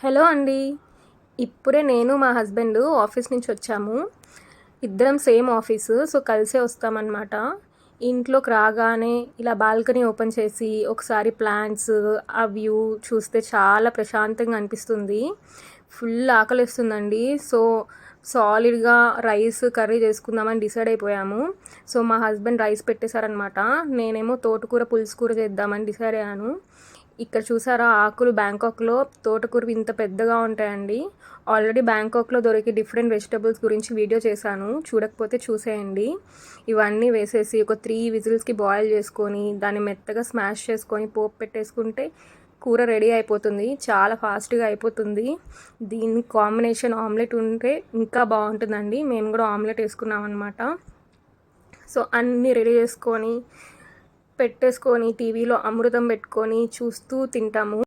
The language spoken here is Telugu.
హలో అండి. ఇప్పుడే నేను మా హస్బెండ్ ఆఫీస్ నుంచి వచ్చాము. ఇద్దరం సేమ్ ఆఫీసు. సో, కలిసే వస్తామన్నమాట. ఇంట్లోకి రాగానే ఇలా బాల్కనీ ఓపెన్ చేసి ఒకసారి ప్లాంట్స్, ఆ వ్యూ చూస్తే చాలా ప్రశాంతంగా అనిపిస్తుంది. ఫుల్ ఆకలేస్తుందండి. సో, సాలిడ్‌గా రైస్, కర్రీ చేసుకుందామని డిసైడ్ అయిపోయాము. సో, మా హస్బెండ్ రైస్ పెట్టేశారనమాట. నేనేమో తోటకూర పులుసు కూర చేద్దామని డిసైడ్ అయ్యాను. ఇక్కడ చూసారా ఆకులు బ్యాంకాక్‌లో తోటకూరవి ఇంత పెద్దగా ఉంటాయండి. ఆల్రెడీ బ్యాంకాక్‌లో దొరికే డిఫరెంట్ వెజిటబుల్స్ గురించి వీడియో చేశాను. చూడకపోతే చూసేయండి. ఇవన్నీ వేసేసి ఒక 3 విజిల్స్‌కి బాయిల్ చేసుకొని, దాన్ని మెత్తగా స్మాష్ చేసుకొని పోపు పెట్టేసుకుంటే కూర రెడీ అయిపోతుంది. చాలా ఫాస్ట్‌గా అయిపోతుంది. దీని కాంబినేషన్ ఆమ్లెట్ ఉంటే ఇంకా బాగుంటుందండి. మేము కూడా ఆమ్లెట్ వేసుకున్నామన్నమాట. సో, అన్నీ రెడీ చేసుకొని పెట్టేసుకొని టీవీలో అమృతం పెట్టుకొని చూస్తూ తింటాము.